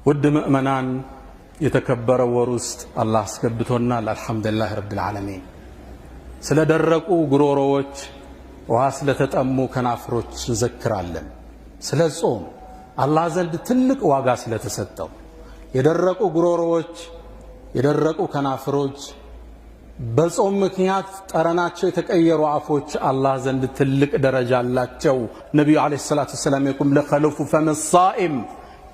ውድ ምእመናን የተከበረው ወር ውስጥ አላህ አስገብቶናል። አልሐምዱሊላህ ረብል ዓለሚን። ስለደረቁ ጉሮሮዎች፣ ውሃ ስለተጠሙ ከናፍሮች እንዘክራለን። ስለ ጾም አላህ ዘንድ ትልቅ ዋጋ ስለተሰጠው የደረቁ ጉሮሮዎች፣ የደረቁ ከናፍሮች፣ በጾም ምክንያት ጠረናቸው የተቀየሩ አፎች አላህ ዘንድ ትልቅ ደረጃ አላቸው። ነቢዩ ዓለይሂ ሰላቱ ወሰላም የቁም ለኸሉፉ ፈም ሳኢም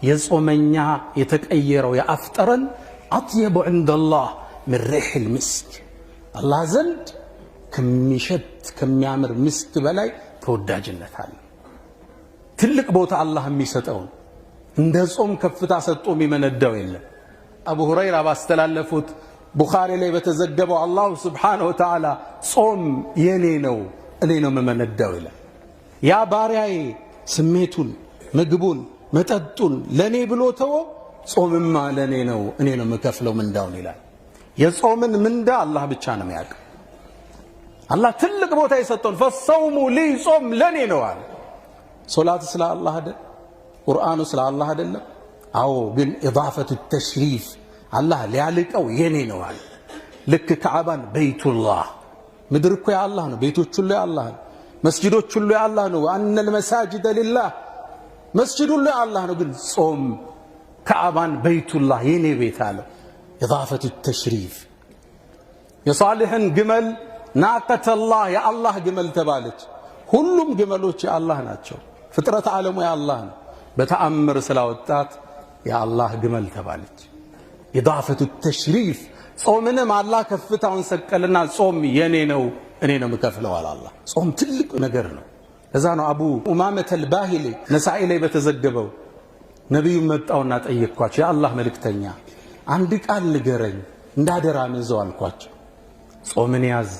የጾመኛ የተቀየረው የአፍ ጠረን አጥየቡ ዐንደላህ ምን ሪሒል ምስክ አላህ ዘንድ ከሚሸት ከሚያምር ምስክ በላይ ተወዳጅነት አለ። ትልቅ ቦታ አላህ የሚሰጠው እንደ ጾም ከፍታ ሰጥቶ የሚመነዳው የለም። አቡ ሁረይራ ባስተላለፉት ቡኻሪ ላይ በተዘገበው አላሁ ስብሓነሁ ወተዓላ ጾም የኔ ነው እኔ ነው የምመነዳው ይላል። ያ ባሪያዬ ስሜቱን ምግቡን መጠጡን ለኔ ብሎ ተወ፣ ጾምማ ለኔ ነው እኔ ነው የምከፍለው ምንዳውን ይላል። የጾምን ምንዳ አላህ ብቻ ነው የሚያውቀው። አላህ ትልቅ ቦታ የሰጠውን ፈሰውሙ ሊ ጾም ለኔ ነው አለ። ሶላት ስለ አላህ አይደል? ቁርአኑ ስለ አላህ አይደለም? አዎ፣ ግን ኢዳፈቱ ተሽሪፍ አላህ ሊያልቀው የኔ ነው አለ። ልክ ከዓባን በይቱላህ ምድር እኮ የአላህ ነው፣ ቤቶች ሁሉ የአላህ ነው፣ መስጂዶች ሁሉ የአላህ ነው። ወአነል መሳጅደ ሊላህ መስጂድ ሁሉ የአላህ ነው። ግን ጾም ከዓባን በይቱላህ የኔ ቤት አለው። ኢዳፈቱ ተሽሪፍ የሷሊሕን ግመል ናቀተላህ የአላህ ግመል ተባለች። ሁሉም ግመሎች የአላህ ናቸው። ፍጥረት ዓለሙ የአላህ ነው። በተአምር ስላወጣት የአላህ ግመል ተባለች። ኢዳፈቱ ተሽሪፍ ጾምንም አላህ ከፍታውን ሰቀልና ጾም የኔ ነው እኔ ነው የምከፍለው አለ አላህ። ጾም ትልቅ ነገር ነው። ለዛ ነው አቡ ኡማመተ አልባሂሊ ነሳኢ ላይ በተዘገበው ነቢዩ መጣውና ጠየቅኳቸው፣ የአላህ መልእክተኛ አንድ ቃል ንገረኝ እንዳደራ ምንዘው አልኳቸው። ጾምን ያዝ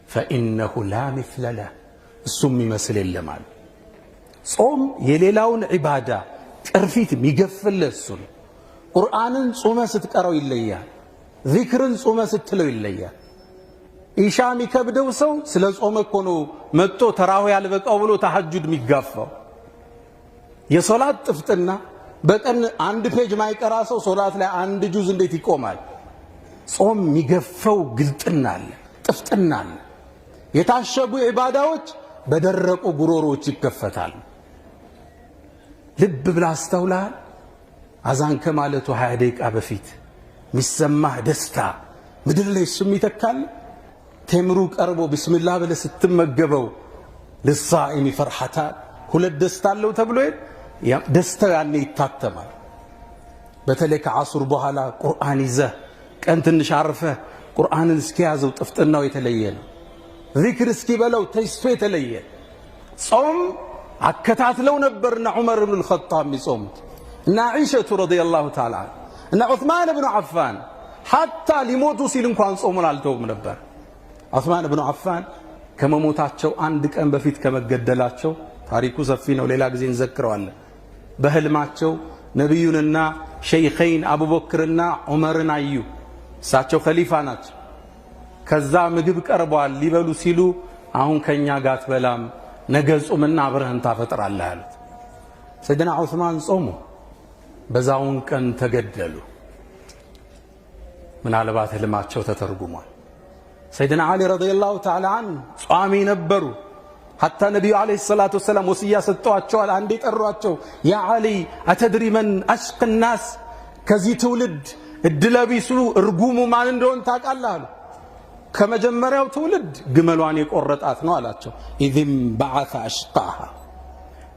ፈኢነሁ ላ ሚስለ ለህ እሱም የሚመስል የለም አሉ። ጾም የሌላውን ዒባዳ ቅርፊት የሚገፍልህ እሱ ነው። ቁርአንን ጾመ ስትቀረው ይለያል። ዚክርን ጾመ ስትለው ይለያል። ኢሻ የሚከብደው ሰው ስለ ጾመ እኮ ነው መጥቶ ተራዊ ያልበቃው ብሎ ተሐጁድ የሚጋፋው። የሶላት ጥፍጥና በቀን አንድ ፔጅ ማይቀራ ሰው ሶላት ላይ አንድ ጁዝ እንዴት ይቆማል? ጾም የሚገፈው ግልጥና አለ፣ ጥፍጥና አለ። የታሸጉ ዒባዳዎች በደረቁ ጉሮሮች ይከፈታል። ልብ ብላ አስተውላል። አዛን ከማለቱ 20 ደቂቃ በፊት ሚሰማህ ደስታ ምድር ላይ እሱም ይተካል። ቴምሩ ቀርቦ ቢስሚላህ ብለህ ስትመገበው ለሳኢም ፈርሐታ ሁለት ደስታ አለው ተብሎ ደስታው ያኔ ይታተማል። በተለይ ከዓሱር በኋላ ቁርአን ይዘህ ቀን ትንሽ አርፈህ ቁርአንን እስኪያዘው ጥፍጥናው የተለየ ነው። ዚክር እስኪበለው ተስቶ የተለየ። ጾም አከታትለው ነበርና ዑመር ብን አልኸጣብ የሚጾሙት እና ዒሸቱ ረዲየላሁ ተዓላ እና ዑስማን ብን ዓፋን ሐታ ሊሞቱ ሲል እንኳን ጾሙን አልተውም ነበር። ዑስማን ብን ዓፋን ከመሞታቸው አንድ ቀን በፊት ከመገደላቸው ታሪኩ ሰፊ ነው፣ ሌላ ጊዜ እንዘክረዋለን። በህልማቸው ነቢዩንና ሸይኸይን አቡበክርና ዑመርን አዩ። እሳቸው ኸሊፋ ናቸው። ከዛ ምግብ ቀርበዋል። ሊበሉ ሲሉ አሁን ከኛ ጋር አትበላም፣ ነገ ጾምና አብረህን ታፈጥራለህ አሉት። ሰይድና ዑስማን ጾሙ፣ በዛውን ቀን ተገደሉ። ምናልባት ህልማቸው ተተርጉሟል። ሰይድና ዓሊ ረዲየላሁ ተዓላ ዐንሁ ጿሚ ነበሩ። ሐታ ነቢዩ ዓለይሂ ሰላቱ ወሰላም ወስያ ሰጥተዋቸዋል። አንዴ ጠሯቸው፣ ያ ዓሊ አተድሪ መን አሽቅ ናስ፣ ከዚህ ትውልድ እድለቢሱ እርጉሙ ማን እንደሆን ታውቃለህ አሉ። ከመጀመሪያው ትውልድ ግመሏን የቆረጣት ነው አላቸው። ኢዝም በዓተ አሽቃሃ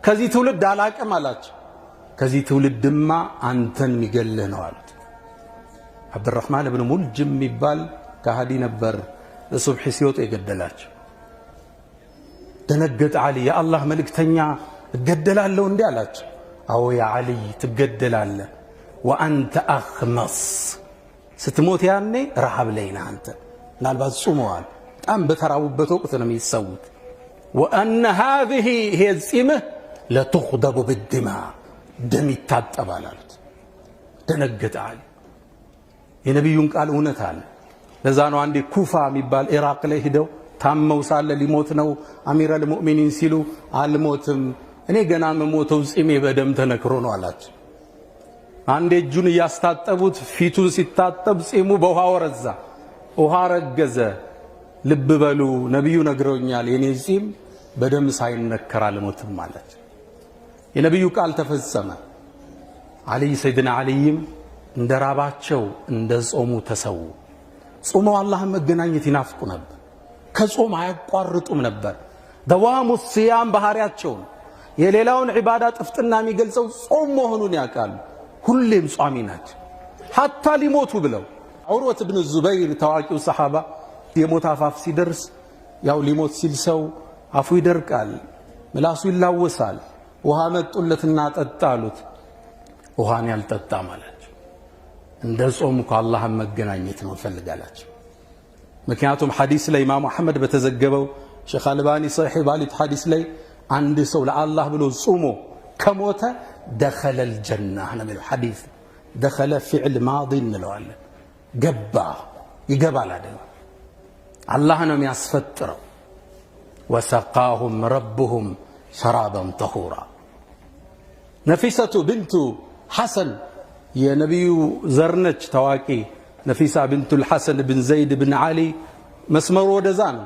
ከዚህ ትውልድ አላቅም አላቸው። ከዚህ ትውልድማ አንተን የሚገልህ ነው አሉት። አብዱራህማን ብን ሙልጅም የሚባል ከሃዲ ነበር፣ ለሱብሒ ሲወጡ የገደላቸው። ደነገጠ ዓሊ። የአላህ መልእክተኛ እገደላለሁ እንዴ አላቸው። አዎ ያ ዓሊ ትገደላለህ፣ ወአንተ አኽመስ ስትሞት ያኔ ረሃብ ላይ ነህ አንተ። ምናልባት ጾመዋል፣ በጣም በተራቡበት ወቅት ነው የሚሰዉት። ወአነ ሃዚህ ይሄ ጺምህ ለቱኽደቡ ብድማ ደም ይታጠባል አሉት። ደነገጠ ዓሊ። የነቢዩን ቃል እውነት አለ። ለዛ ነው አንዴ ኩፋ የሚባል ኢራቅ ላይ ሂደው ታመው ሳለ ሊሞት ነው አሚረል ሙእሚኒን ሲሉ አልሞትም እኔ ገና መሞተው ጺሜ በደም ተነክሮ ነው አላቸው። አንድ እጁን ያስታጠቡት ፊቱን ሲታጠብ ጺሙ በውሃ ወረዛ ውሃ ረገዘ ልብ በሉ ነብዩ ነግረውኛል የኔ ጺም በደም ሳይነከር አልሞትም ማለት የነብዩ ቃል ተፈጸመ አሊ ሰይድና አሊም እንደራባቸው እንደጾሙ ተሰው ጾመው አላህን መገናኘት ይናፍቁ ነበር ከጾም አያቋርጡም ነበር ደዋሙ ሲያም ባህሪያቸው የሌላውን ዒባዳ ጥፍጥና የሚገልጸው ጾም መሆኑን ያውቃሉ ሁሌም ጿሚ ናቸው hatta ሊሞቱ ብለው ዑርወት ኢብኑ ዙበይር ታዋቂው ሰሃባ የሞት አፋፍ ሲደርስ ያው ሊሞት ሲል ሰው አፉ ይደርቃል ምላሱ ይላወሳል ውሃ መጡለትና ጠጣሉት ውሃን ያልጠጣ ማለት እንደ ጾም ከአላህ መገናኘት ነው ፈልጋላችሁ ምክንያቱም ሐዲስ ላይ ኢማም አህመድ በተዘገበው ሼኽ አልባኒ ሶሒህ ባሊት ሐዲስ ላይ አንድ ሰው ለአላህ ብሎ ጾሞ ከሞተ دخل الجنة ነው ሐዲስ دخل فعل ماضي እንለዋለን ገባ ይገባል አይደል አላህ ነው የሚያስፈጥረው وسقاهم ربهم شرابا طهورا نفيسة بنت حسن يا نبي زرنج تواكي نفيسة بنت الحسن بن زيد بن علي مسمر ودزان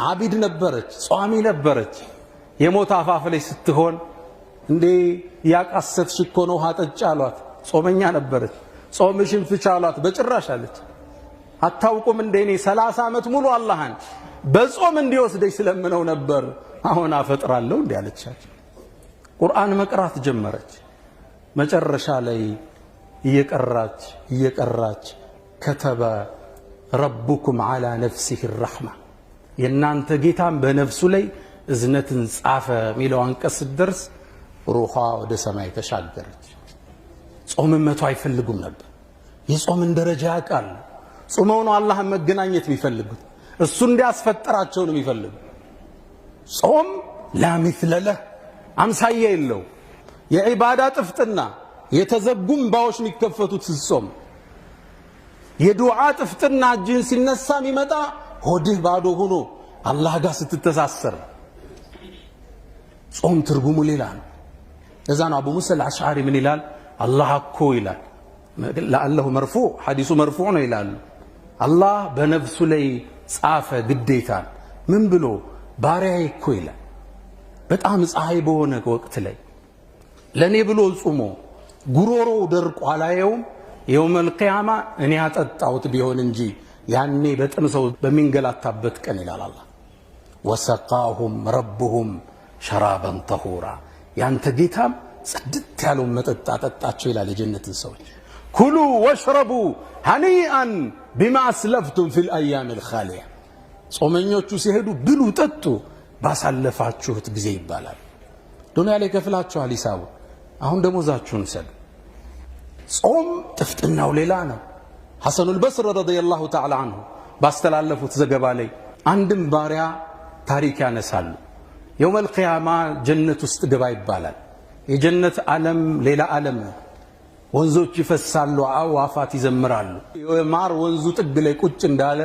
عبيد نبرج صامي نبرج يموت عفاف لي ستهون اندي ياك أسف شكون وهات الجالوات صومنيا نبرج صومشن في جالوات بجراش عليك አታውቁም እንደኔ 30 ዓመት ሙሉ አላህን በጾም እንዲወስደኝ ስለምነው ነበር አሁን አፈጥራለሁ እንዴ አለቻቸው ቁርአን መቅራት ጀመረች መጨረሻ ላይ እየቀራች ከተበ ربكم على نفسه الرحمه የናንተ ጌታም በነፍሱ ላይ እዝነትን ጻፈ ሚለው አንቀስ ድርስ ሩሃ ወደ ሰማይ ተሻገረች ጾም መቶ አይፈልጉም ነበር የጾምን ደረጃ ያቃል ጾመው ነው አላህን መገናኘት የሚፈልጉት እሱ እንዲያስፈጥራቸው ነው የሚፈልጉ ጾም لا مثل له አምሳያ የለው የዒባዳ ጥፍጥና የተዘጉም ባዎች የሚከፈቱት ጾም የዱዓ ጥፍጥና እጅን ሲነሳ የሚመጣ ሆድህ ባዶ ሆኖ አላህ ጋር ስትተሳሰር ጾም ትርጉሙ ሌላ ነው እዛ ነው አቡ ሙሳ አልአሽዓሪ ምን ይላል አላህ እኮ ይላል ለአላሁ መርፉዕ ሐዲሱ መርፉዕ ነው ይላል አላህ በነፍሱ ላይ ጻፈ ግዴታ ምን ብሎ ባሪያዬ እኮ ይላል በጣም ፀሐይ በሆነ ወቅት ላይ ለኔ ብሎ ጾሞ ጉሮሮ ደርቆ አላየውም የውመል ቂያማ እኔ አጠጣውት ቢሆን እንጂ ያኔ በጥም ሰው በሚንገላታበት ቀን ይላል አላህ ወሰቃሁም ረብሁም شرابا طهورا ያንተ ጌታም ጽድት ያለው መጠጥ አጠጣቸው ይላል የጀነትን ሰዎች كلوا واشربوا هنيئا بما اسلفتم في الايام الخاليه ጾመኞቹ ሲሄዱ ብሉ ጠጡ ባሳለፋችሁት ጊዜ ይባላል ዱንያ ላይ ከፍላችኋል ሂሳቡ አሁን ደሞዛችሁን ሰዱ ጾም ጥፍጥናው ሌላ ነው ሐሰኑ البصري رضي الله تعالى عنه ባስተላለፉት ዘገባ ላይ አንድም ባሪያ ታሪክ ያነሳሉ يوم القيامه ጀነት ውስጥ ገባ ይባላል የጀነት ዓለም ሌላ ዓለም ነው ወንዞች ይፈሳሉ አዋፋት ይዘምራሉ የማር ወንዙ ጥግ ላይ ቁጭ እንዳለ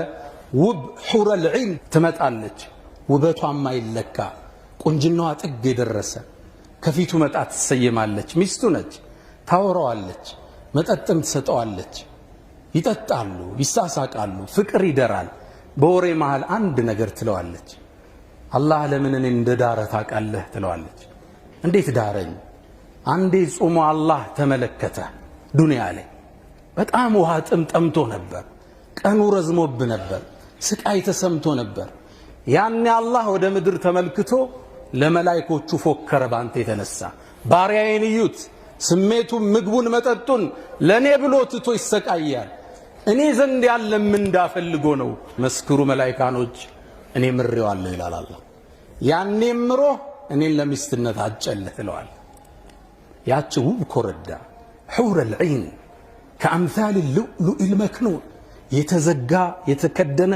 ውብ ሑረ العين ትመጣለች ውበቷም አይለካ ቁንጅናዋ ጥግ የደረሰ ከፊቱ መጣት ትሰየማለች ሚስቱ ነች ታወራዋለች መጠጥም ትሰጠዋለች ይጠጣሉ ይሳሳቃሉ ፍቅር ይደራል በወሬ መሃል አንድ ነገር ትለዋለች አላህ ለምን እኔ እንደዳረ ታውቃለህ ትለዋለች እንዴት ዳረኝ አንዴ ጾሞ አላህ ተመለከተ ዱንያ ላይ በጣም ውሃ ጥምጥምቶ ነበር ቀኑ ረዝሞብ ነበር ስቃይ ተሰምቶ ነበር ያኔ አላህ ወደ ምድር ተመልክቶ ለመላእክቶቹ ፎከረ ባንተ የተነሳ ባሪያዬን እዩት ስሜቱን ምግቡን መጠጡን ለኔ ብሎ ትቶ ይሰቃያል እኔ ዘንድ ያለ ምን እንዳፈልጎ ነው መስክሩ መላእክታኖች እኔ ምሬዋለሁ ይላል አላህ ያኔ ምሮ እኔን ለሚስትነት አጨለ ትለዋል ያቺ ውብ ኮረዳ ሑረ العين كأمثال اللؤلؤ المكنون የተዘጋ የተከደነ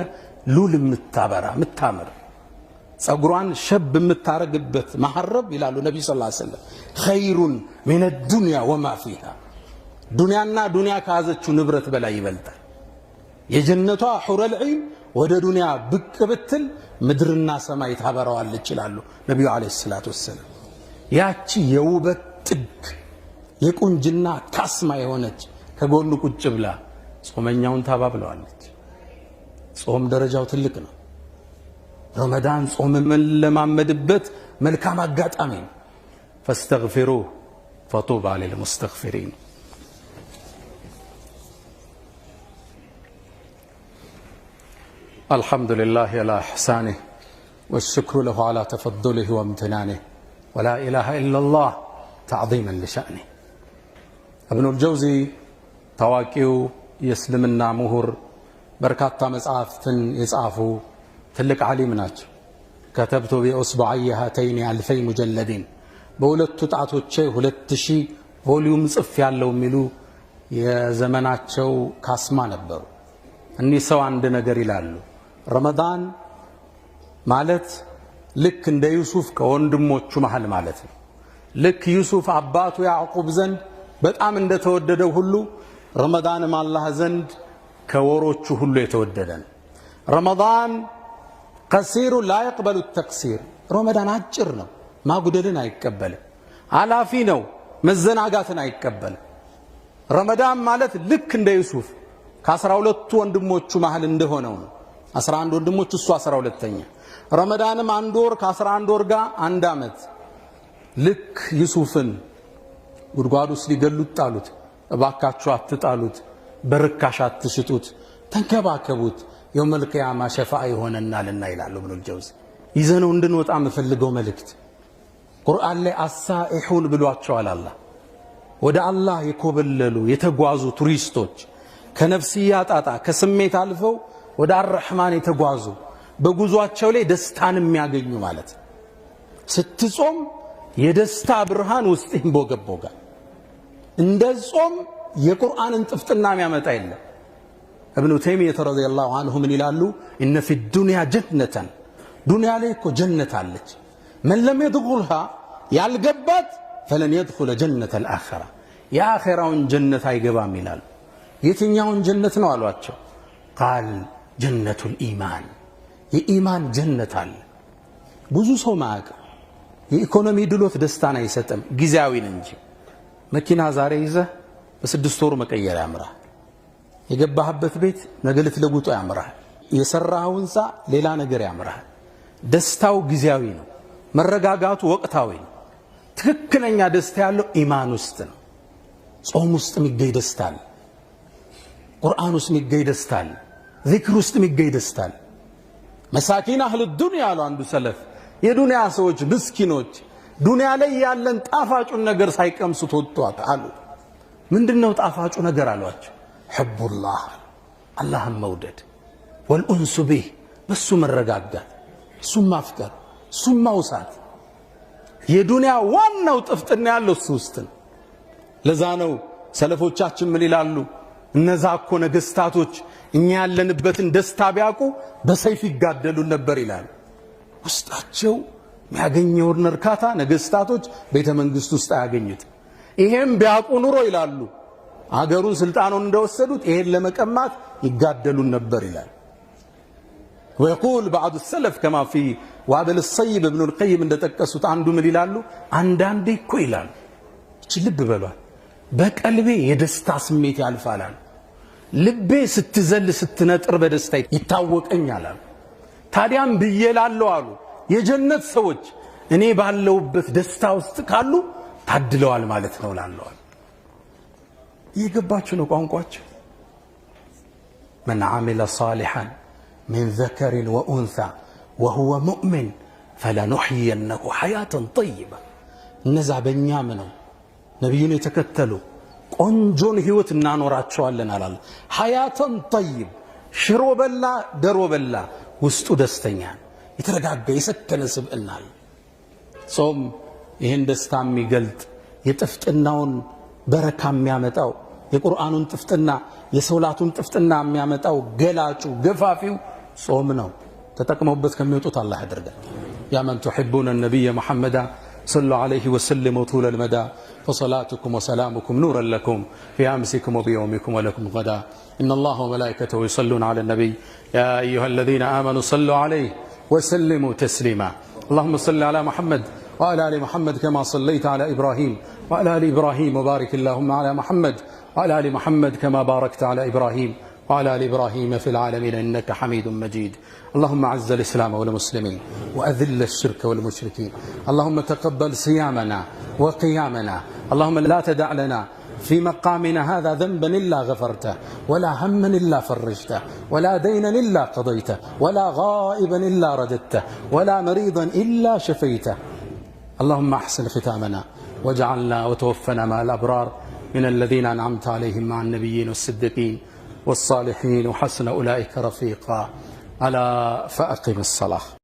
ሉል ምታበራ ምታምር ጸጉሯን ሸብ ምታረግበት መሐረብ ይላሉ ነብዩ ሰለላሁ ዐለይሂ ወሰለም خير من الدنيا وما فيها ዱንያና ዱንያ ካዘችው ንብረት በላይ ይበልጣል የጀነቷ ሑረ العين ወደ ዱንያ ብቅ ብትል ምድርና ሰማይ ታበራዋለች ይላሉ ነብዩ አለይሂ ሰላቱ ወሰለም ያቺ የውበት ጥግ የቁንጅና ካስማ የሆነች ከጎኑ ቁጭ ብላ ጾመኛውን ታባብለዋለች። ጾም ደረጃው ትልቅ ነው። ረመዳን ጾም ለማመድበት መልካም አጋጣሚ ነው። فاستغفروه فطوبى للمستغفرين. الحمد لله على إحسانه والشكر له على تفضله وامتنانه ولا إله إلا الله تعظيما لشأنه. ابن الجوزي ታዋቂው የእስልምና ምሁር በርካታ መጽሐፍትን የጻፉ ትልቅ ዓሊም ናቸው። كتبت بأصبعي هاتين 2000 مجلد በሁለቱ ጣቶቼ 2000 ቮሊዩም ጽፍ ያለው የሚሉ የዘመናቸው ካስማ ነበሩ። እኒህ ሰው አንድ ነገር ይላሉ። ረመዳን ማለት ልክ እንደ ዩሱፍ ከወንድሞቹ መሃል ማለት ነው። ልክ ዩሱፍ አባቱ ያዕቁብ ዘንድ በጣም እንደተወደደው ሁሉ ረመዳንም አላህ ዘንድ ከወሮቹ ሁሉ የተወደደ ነው። ረመዳን ቀሲሩ ላ يقبل التقصير። ረመዳን አጭር ነው፣ ማጉደልን አይቀበልም። አላፊ ነው፣ መዘናጋትን አይቀበልም። ረመዳን ማለት ልክ እንደ ዩሱፍ ከ12 ወንድሞቹ መሃል እንደሆነው ነው። 11 ወንድሞች እሱ 12ኛ። ረመዳንም አንድ ወር ከ11 ወር ጋር አንድ አመት። ልክ ዩሱፍን ጉድጓድ ውስጥ ሊገሉት ጣሉት። እባካችሁ አትጣሉት፣ በርካሽ አትሽጡት፣ ተንከባከቡት፣ የውመል ቂያማ ሸፋዓ ይሆነናልና ይላሉ ኢብኑል ጀውዚ። ይዘነው እንድንወጣ የምፈልገው መልእክት ቁርአን ላይ አሳኢሁን ብሏቸዋል። አላህ ወደ አላህ የኮበለሉ የተጓዙ ቱሪስቶች ከነፍስያ ጣጣ ከስሜት አልፈው ወደ አርሕማን የተጓዙ በጉዟቸው ላይ ደስታን የሚያገኙ ማለት። ስትጾም የደስታ ብርሃን ውስጥ ይንቦገቦጋል። እንደ ጾም የቁርአንን ጥፍጥና የሚያመጣ የለም። ابن تيمية رضي الله عنه من ይላሉ إن في الدنيا جنة ዱንያ ላይ እኮ ጀነት አለች። من لم يدخلها ያልገባት فلن يدخل جنة الآخرة የአኺራውን ጀነት አይገባም ይላሉ። የትኛውን ጀነት ነው አሏቸው? قال جنة الإيمان የኢማን ጀነት አለ። ብዙ ሰው ማያውቅ የኢኮኖሚ ድሎት ደስታን አይሰጥም፣ ጊዜያዊ ነው እንጂ። መኪና ዛሬ ይዘህ በ6 ወር መቀየር ያምራል። የገባህበት ቤት ነገ ልትለውጦ ያምራል። የሰራኸው ህንፃ ሌላ ነገር ያምራል። ደስታው ጊዜያዊ ነው፣ መረጋጋቱ ወቅታዊ ነው። ትክክለኛ ደስታ ያለው ኢማን ውስጥ ነው። ጾም ውስጥ የሚገኝ ደስታ አለ። ቁርአን ውስጥ የሚገኝ ደስታ አለ። ዚክር ውስጥ የሚገኝ ደስታ አለ። መሳኪን አህል ዱንያ አሉ አንዱ ሰለፍ። የዱንያ ሰዎች ምስኪኖች ዱንያ ላይ ያለን ጣፋጩን ነገር ሳይቀምሱት ወጥቷል አሉ። ምንድነው ጣፋጩ ነገር አሏቸው? ሑቡላህ አላህን መውደድ፣ ወልኡንሱ ቢህ በሱ መረጋጋት፣ እሱም ማፍቀር፣ እሱም ማውሳት። የዱንያ ዋናው ጥፍጥና ያለው እሱ ውስጥ ነው። ለዛ ነው ሰለፎቻችን ምን ይላሉ? እነዛ እኮ ነገስታቶች እኛ ያለንበትን ደስታ ቢያውቁ በሰይፍ ይጋደሉን ነበር ይላሉ። ውስጣቸው የሚያገኘውን እርካታ ነገስታቶች ቤተ መንግስት ውስጥ አያገኙት። ይሄም ቢያውቁ ኑሮ ይላሉ አገሩን ስልጣኑን እንደወሰዱት ይሄን ለመቀማት ይጋደሉን ነበር ይላል። ويقول بعض السلف كما في وابل الصيب ابن القيم እንደጠቀሱት አንዱ ምን ይላሉ? አንዳንዴ እኮ ይላሉ እቺ ልብ በሏል በቀልቤ የደስታ ስሜት ያልፋላል። ልቤ ስትዘል ስትነጥር በደስታ ይታወቀኛል። ታዲያም ብየላለሁ አሉ የጀነት ሰዎች እኔ ባለውበት ደስታ ውስጥ ካሉ ታድለዋል ማለት ነው ላለዋል። ይገባችሁ ነው ቋንቋቸው? من عمل صالحا من ذكر وأنثى وهو مؤمن فلنحيينه حياة طيبة እነዛ በእኛ ነው ነብዩን የተከተሉ ቆንጆን ህይወት እናኖራቸዋለን አላለ። ሐያተን ጠይብ ሽሮ በላ ደሮ በላ ውስጡ ደስተኛ የተረጋጋ የሰከነ ስብዕና። ጾም ይህን ደስታ የሚገልጥ የጥፍጥናውን በረካ የሚያመጣው የቁርአኑን ጥፍጥና የሶላቱን ጥፍጥና የሚያመጣው ገላጩ ገፋፊው ጾም ነው። ተጠቅመውበት ከሚወጡት አላህ ያድርገን። ያ መን تحبون النبي محمد صلوا عليه وسلموا طول المدى فصلاتكم وسلامكم نورا لكم في أمسكم وبيومكم ولكم غدا إن الله وملائكته يصلون على النبي يا أيها الذين آمنوا صلوا عليه وسلموا تسليما اللهم صل على محمد وعلى آل محمد كما صليت على إبراهيم وعلى آل إبراهيم وبارك اللهم على محمد وعلى آل محمد كما باركت على إبراهيم وعلى آل إبراهيم في العالمين إنك حميد مجيد. اللهم أعز الإسلام والمسلمين وأذل الشرك والمشركين. اللهم تقبل صيامنا وقيامنا. اللهم لا تدع لنا في مقامنا هذا ذنبا إلا غفرته، ولا هما إلا فرجته، ولا دينا إلا قضيته، ولا غائبا إلا رددته، ولا مريضا إلا شفيته. اللهم أحسن ختامنا واجعلنا وتوفنا مع الأبرار من الذين أنعمت عليهم مع النبيين والصديقين والصالحين وحسن أولئك رفيقا. ألا فأقم الصلاة.